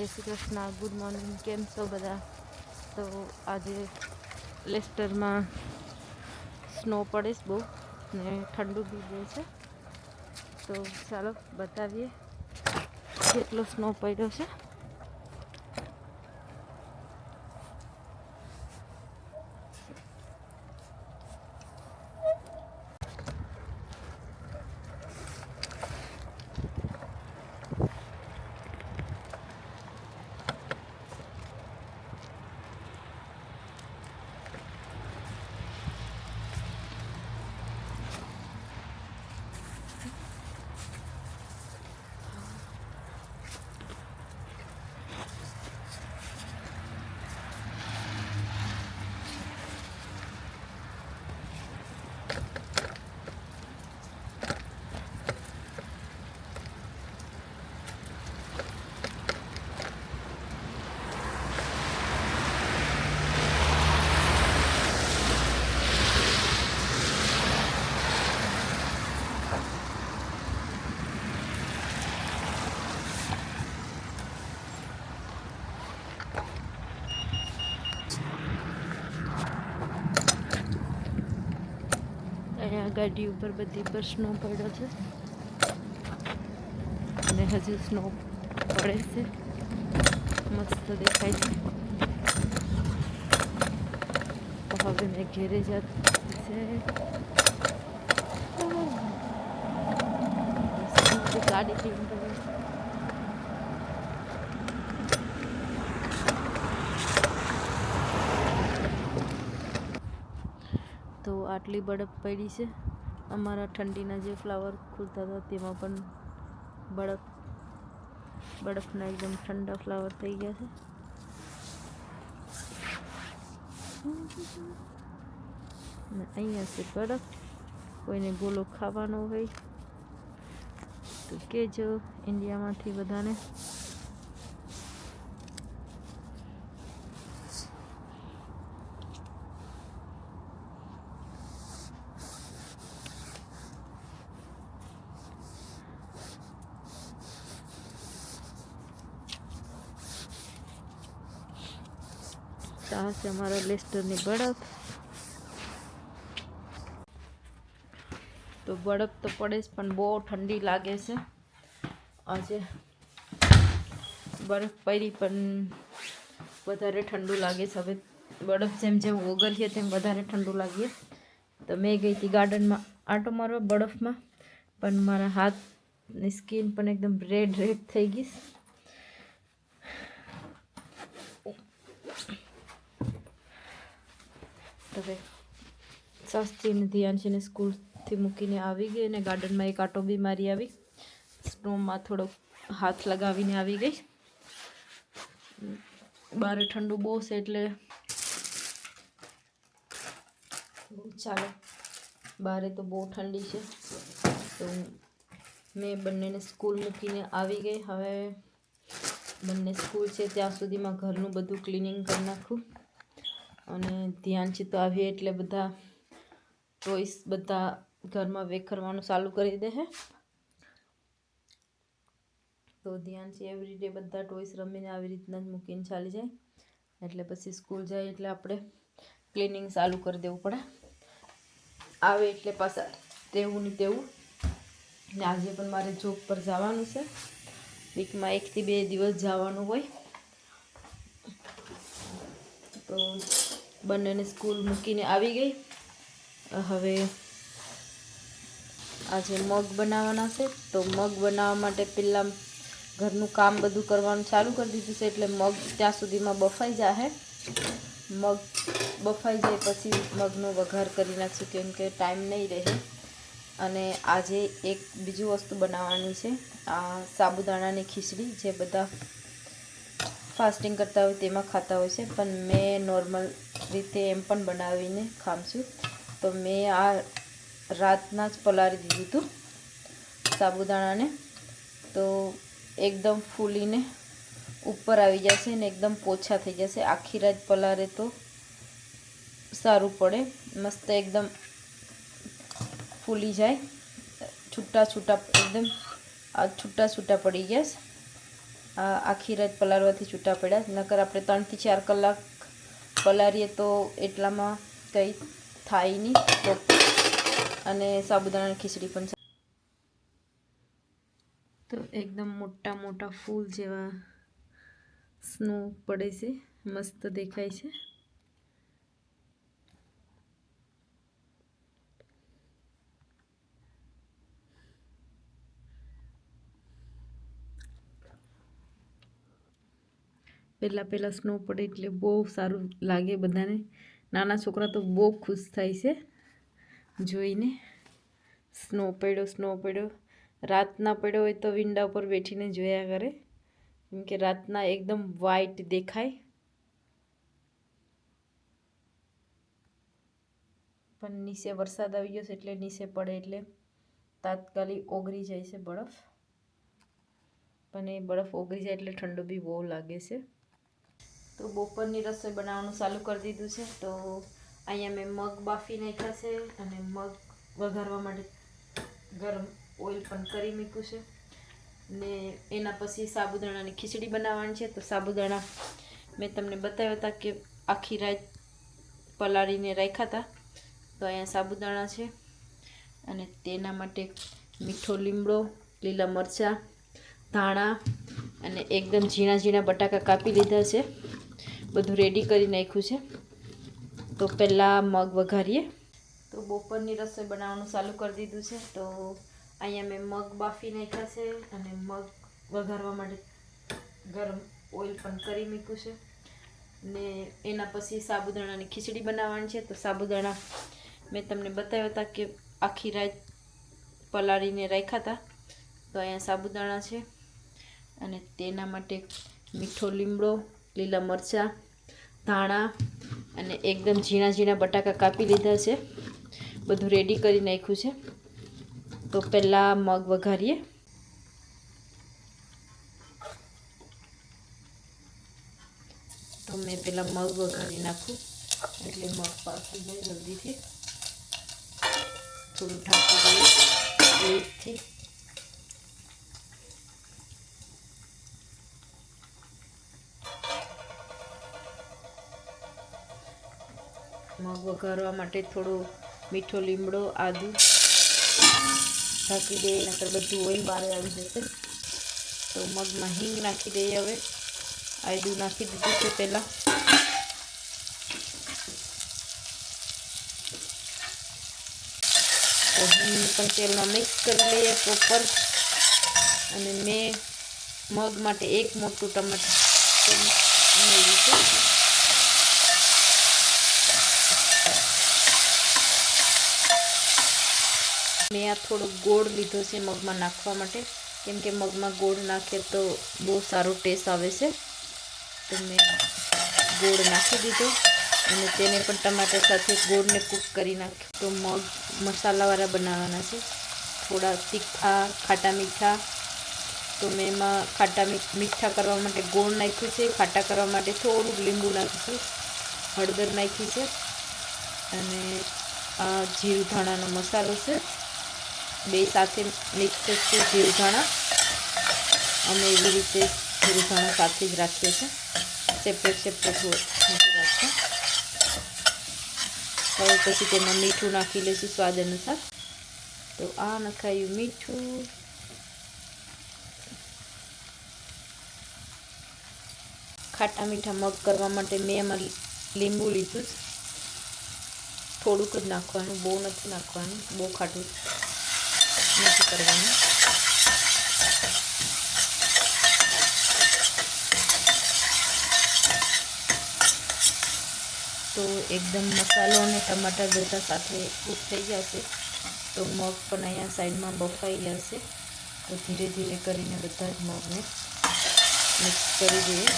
जय Shri Krishna, good morning. केम छो बधा? तो आज लेस्टर में स्नो पड़े बहु ने ठंडू भी बहू है। तो चलो बताइए केटलो स्नो पड़ो है। अँ गाड़ी पर बधी पर स्नो पड़ो है અને હજુ સ્નો પડે છે, મસ્ત દેખાય છે। તો હવે મેં ઘેરે જતી છે ગાડીથી તો આટલી બરફ પડી છે। અમારા ઠંડીના જે ફ્લાવર ખુલતા હતા તેમાં પણ બરફના એકદમ ઠંડા ફ્લાવર થઈ ગયા છે। અને અહીંયા છે બરફ। કોઈને ગોલો ખાવાનો હોય તો કહેજો ઇન્ડિયામાંથી બધાને। આ છે અમારા લેસ્ટરની બરફ। તો બરફ તો પડે જ પણ બહુ ઠંડી લાગે છે। આજે બરફ પડી પણ વધારે ઠંડુ લાગે છે। હવે બરફ જેમ જેમ ઓગળીએ તેમ વધારે ઠંડુ લાગે। તો મેં ગઈ હતી ગાર્ડનમાં આંટો મારવા બરફમાં, પણ મારા હાથની સ્કિન પણ એકદમ રેડ થઈ ગઈ। હવે શાસ્ત્રીને ધ્યાનશીને સ્કૂલથી મૂકીને આવી ગઈ અને ગાર્ડનમાં એક આંટો બી મારી આવી। સ્નોમાં થોડો હાથ લગાવીને આવી ગઈ। બારે ઠંડુ બહુ છે એટલે ચાલો, બારે તો બહુ ઠંડી છે। તો મેં બંનેને સ્કૂલ મૂકીને આવી ગઈ। હવે બંને સ્કૂલ છે ત્યાં સુધીમાં ઘરનું બધું ક્લિનિંગ કરી નાખું। અને ધ્યાનથી તો આવીએ એટલે બધા ટોયસ બધા ઘરમાં વેખરવાનું ચાલુ કરી દે છે। તો ધ્યાનથી એવરીડે બધા ટોયસ રમીને આવી રીતના જ મૂકીને ચાલી જાય। એટલે પછી સ્કૂલ જાય એટલે આપણે ક્લિનિંગ ચાલુ કરી દેવું પડે। આવે એટલે પાછા તેવું ને તેવું। ને આજે પણ મારે જોબ પર જવાનું છે। વીકમાં 1 થી 2 દિવસ જવાનું હોય। તો બંનેને સ્કૂલ મૂકીને આવી ગઈ। હવે આજે મગ બનાવવાના છે। તો મગ બનાવવા માટે પહેલાં ઘરનું કામ બધું કરવાનું ચાલુ કરી દીધું છે। એટલે મગ ત્યાં સુધીમાં બફાઈ જશે। મગ બફાઈ જાય પછી મગનો વઘાર કરી નાખશું, કેમ કે ટાઈમ નહીં રહે। અને આજે એક બીજું વસ્તુ બનાવવાની છે, આ સાબુદાણાની ખીચડી, જે બધા ફાસ્ટિંગ કરતા હોય તેમાં ખાતા હોય છે, પણ મેં નોર્મલ રીતે એમ પણ બનાવીને ખામ છું। તો મેં આ રાતના જ પલાળી દીધું હતું સાબુદાણાને। તો એકદમ ફૂલીને ઉપર આવી જશે ને એકદમ પોછા થઈ જશે। આખી રાત પલાળે તો સારું પડે, મસ્ત એકદમ ફૂલી જાય। છૂટા છૂટા એકદમ છૂટા છૂટા પડી ગયા। આ આખી રાત પલાળવાથી છૂટા પડ્યા, નકર આપણે 3 થી 4 કલાક પલાળીએ તો એટલામાં કંઈ થાય નહીં. અને સાબુદાણાની ખીચડી પણ તો એકદમ મોટા મોટા ફૂલ જેવા સ્નો પડે છે, મસ્ત દેખાય છે. પહેલાં સ્નો પડે એટલે બહુ સારું લાગે બધાને. નાના છોકરા તો બહુ ખુશ થાય છે જોઈને. સ્નો પડ્યો. રાતના પડ્યો હોય તો વિંડા ઉપર બેઠીને જોયા કરે, કેમ કે રાતના એકદમ વ્હાઈટ દેખાય. પણ નીચે વરસાદ આવી ગયો છે એટલે નીચે પડે એટલે તાત્કાલિક ઓગળી જાય છે બરફ. પણ એ બરફ ઓગળી જાય એટલે ઠંડુ બી બહુ લાગે છે. તો બપોરની રસોઈ બનાવવાનું ચાલુ કરી દીધું છે. તો અહીંયા મેં મગ બાફી નાખ્યા છે અને મગ વઘારવા માટે ગરમ ઓઇલ પણ કરી મૂક્યું છે. ને એના પછી સાબુદાણાની ખીચડી બનાવવાની છે. તો સાબુદાણા મેં તમને બતાવ્યા હતા કે આખી રાત પલાળીને રાખ્યા હતા. તો અહીંયા સાબુદાણા છે અને તેના માટે મીઠો લીમડો, લીલા મરચાં, ધાણા અને એકદમ ઝીણા ઝીણા બટાકા કાપી લીધા છે. બધું રેડી કરી નાખ્યું છે. તો પહેલાં મગ વઘારીએ. તો બપોરની રસોઈ બનાવવાનું ચાલુ કરી દીધું છે. તો અહીંયા મેં મગ બાફી નાખ્યા છે અને મગ વઘારવા માટે ગરમ ઓઇલ પણ કરી મૂક્યું છે. ને એના પછી સાબુદાણાની ખીચડી બનાવવાની છે. તો સાબુદાણા મેં તમને બતાવ્યા હતા કે આખી રાત પલાળીને રાખ્યા હતા. તો અહીંયા સાબુદાણા છે અને તેના માટે મીઠો લીમડો, લીલા મરચાં, ધાણા અને એકદમ ઝીણા ઝીણા બટાકા કાપી લીધા છે. બધું રેડી કરી નાખ્યું છે. તો પહેલાં મગ વઘારીએ. તો મેં પહેલાં મગ વઘારી નાખું એટલે મગ પાકી જાય જલ્દીથી. થોડું ઢાંકી દઈએ લેટથી. મગ વઘારવા માટે થોડો મીઠો લીમડો, આદુ ઢાંકી દઈએ, નકર બધું ઓઇલ બહાર આવી જશે. તો મગમાં હિંગ નાખી દઈએ. હવે આદુ નાખી દીધું છે પહેલાં. તો હિંગ પણ તેલમાં મિક્સ કરી લઈએ પ્રોપર. અને મેં મગ માટે એક મોટું ટમાટર ઉમેર્યું છે. મેં આ થોડો ગોળ લીધો છે મગમાં નાખવા માટે, કેમ કે મગમાં ગોળ નાખીએ તો બહુ સારો ટેસ્ટ આવે છે. તો મેં ગોળ નાખી દીધો અને તેને પણ ટમાટર સાથે ગોળને કૂક કરી નાખ્યો. તો મગ મસાલાવાળા બનાવવાના છે, થોડા તીખા, ખાટા મીઠા. તો મેં એમાં ખાટા મીઠા કરવા માટે ગોળ નાખ્યું છે, ખાટા કરવા માટે થોડુંક લીંબુ નાખ્યું છે, હળદર નાખી છે અને આ જીરું ધાણાનો મસાલો છે. બે સાથે મિક્સ છે જીરું ધાણા. અમે એવી રીતે જીરું ધાણા સાથે જ રાખીએ છીએ, સેપરેટ નથી રાખતા. હવે પછી તેમાં મીઠું નાખી લઈશું સ્વાદ અનુસાર. તો આ નખાયું મીઠું. ખાટા મીઠા મગ કરવા માટે મેં એમાં લીંબુ લીધું, થોડુંક જ નાખવાનું, બહુ નથી નાખવાનું, બહુ ખાટું નથી કરવાનું. તો એકદમ મસાલો અને ટમાટર બધા સાથે કૂક થઈ જશે. તો મગ પણ અહીંયા સાઈડમાં બફાઈ જશે. તો ધીરે ધીરે કરીને બધા જ મગને મિક્સ કરી દઈએ.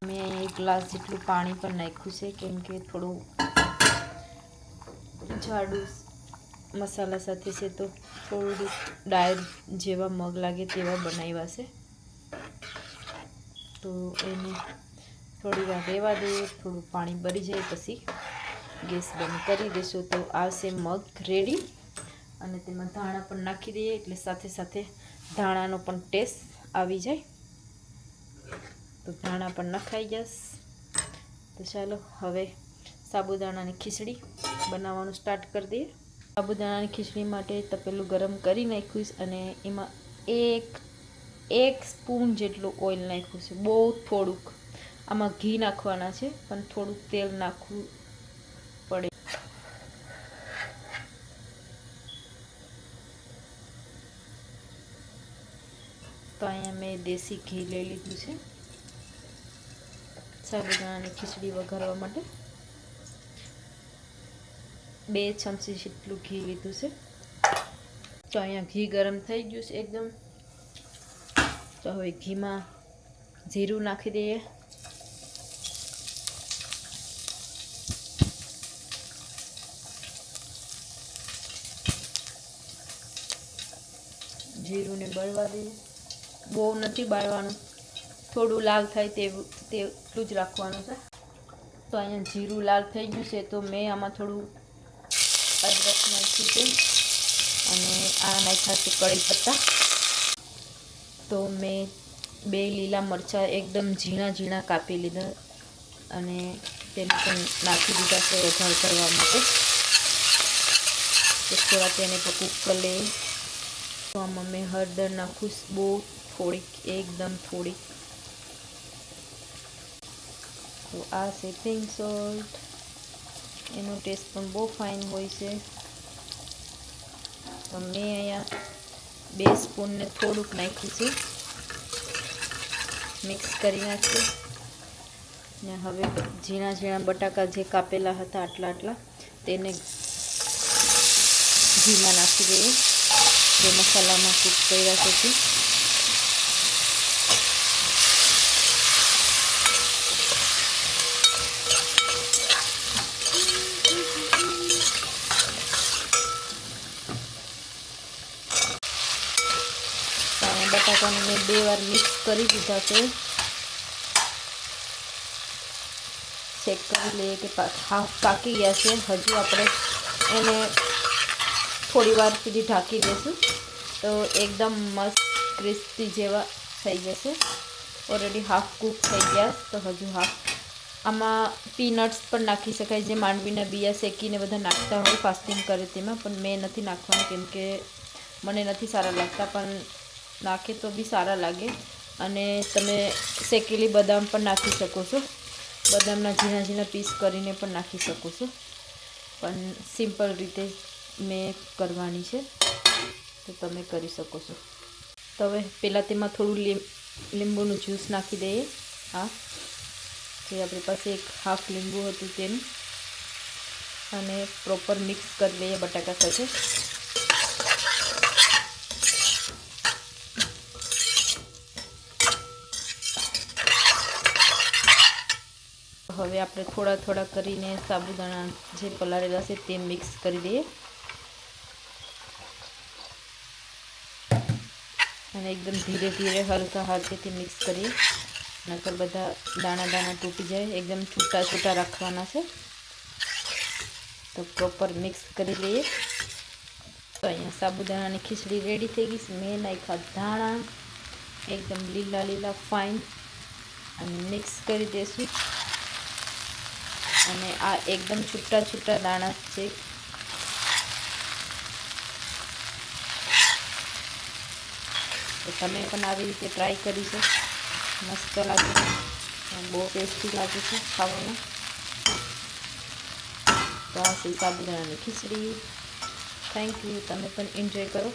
મેં 1 ગ્લાસ જેટલું પાણી પણ નાખ્યું છે, કેમ કે થોડું જાડું મસાલા સાથે છે તો થોડું ડાયર જેવા મગ લાગે તેવા બનાવ્યા છે. તો એને થોડી વાર રહેવા દઈએ, થોડું પાણી બળી જાય પછી ગેસ બંધ કરી દઈશું. તો આવશે મગ રેડી. અને તેમાં ધાણા પણ નાખી દઈએ એટલે સાથે સાથે ધાણાનો પણ ટેસ્ટ આવી જાય. તો ધાણા પણ નખાઈ જશે. તો ચાલો હવે સાબુદાણાની ખીચડી બનાવવાનું સ્ટાર્ટ કરી દઈએ. સાબુદાણાની ખીચડી માટે તપેલું ગરમ કરી નાખ્યું અને એમાં એક સ્પૂન જેટલું ઓઇલ નાખ્યું છે. બહુ થોડુંક, આમાં ઘી નાખવાના છે પણ થોડુંક તેલ નાખવું પડે. તો અહીંયા મેં દેશી ઘી લઈ લીધું છે સાબુદાણાની ખીચડી વઘારવા માટે. 2 ચમચી જેટલું ઘી લીધું છે. તો અહીંયા ઘી ગરમ થઈ ગયું છે એકદમ. તો હવે ઘીમાં જીરું નાખી દઈએ. જીરુંને બળવા દઈએ. બહુ નથી બાળવાનું, થોડું લાલ થાય તેટલું જ રાખવાનું છે. તો અહીંયા જીરું લાલ થઈ ગયું છે તો મેં આમાં થોડું અદરક નાખ્યું છે અને આ નાખ્યા છે કડી પત્તા. તો મેં 2 લીલા મરચાં એકદમ ઝીણા ઝીણા કાપી લીધા અને તેને પણ નાખી દીધા છે વઘાર કરવા માટે. તો થોડા તેને પણ કૂક કરી લઈએ. તો આમાં મેં હળદર નાખું, બહુ થોડીક, એકદમ થોડીક. તો આ છે પિંક સોલ્ટ, એનો ટેસ્ટ પણ બહુ ફાઇન હોય છે. તો મેં અહીંયા 2 સ્પૂનને થોડુંક નાખ્યું છે, મિક્સ કરી નાખીએ. ને હવે ઝીણા ઝીણા બટાકા જે કાપેલા હતા આટલા તેને ઘીમાં નાખી દઈએ. જે મસાલામાં કૂક કર્યા છે. બટાકાને મેં 2 વાર મિક્સ કરી દીધા છે. ચેક કરી લઈએ કે હાફ પાકી ગયા છે. હજુ આપણે એને થોડી વાર સુધી ઢાંકી દઈશું તો એકદમ મસ્ત ક્રિસ્પી જેવા થઈ જશે. ઓલરેડી હાફ કૂક થઈ ગયા. તો હજુ હાફ. આમાં પીનટ્સ પણ નાખી શકાય, જે માંડવીના બિયા શેકીને બધા નાખતા હોય ફાસ્ટિંગ કરે તેમાં, પણ મેં નથી નાખવાનું કેમ કે મને નથી સારા લાગતા. પણ નાખે તો બી સારા લાગે. અને તમે શેકેલી બદામ પણ નાખી શકો છો. બદામના ઝીણા ઝીણા પીસ કરીને પણ નાખી શકો છો. પણ સિમ્પલ રીતે મેં કરવાની છે તો તમે કરી શકો છો. તો હવે પહેલાં તેમાં થોડું લીંબુનું જ્યુસ નાખી દઈએ. હા, જે આપણી પાસે એક હાફ લીંબુ હતું તેનું. અને પ્રોપર મિક્સ કરી લઈએ બટાકા સાથે. હવે આપણે થોડા થોડા કરીને સાબુદાણા જે પલાળેલા છે તે મિક્સ કરી દઈએ અને એકદમ ધીરે ધીરે હલકા હાથેથી મિક્સ કરીએ, નકર બધા દાણા દાણા તૂટી જાય. એકદમ છૂટા છૂટા રાખવાના છે. તો પ્રોપર મિક્સ કરી લઈએ. તો અહીંયા સાબુદાણાની ખીચડી રેડી થઈ ગઈ છે. મેં નાખ્યા ધાણા એકદમ લીલા લીલા ફાઇન અને મિક્સ કરી દઈશું. અને આ એકદમ છૂટા છૂટા દાણા છે. તો તમે પણ આવી રીતે ટ્રાય કરી છે. મસ્ત લાગે છે, બહુ ટેસ્ટી લાગે છે ખાવામાં. તો આ છે સાબુદાણાની ખીચડી. Thank you. તમે પણ એન્જોય કરો.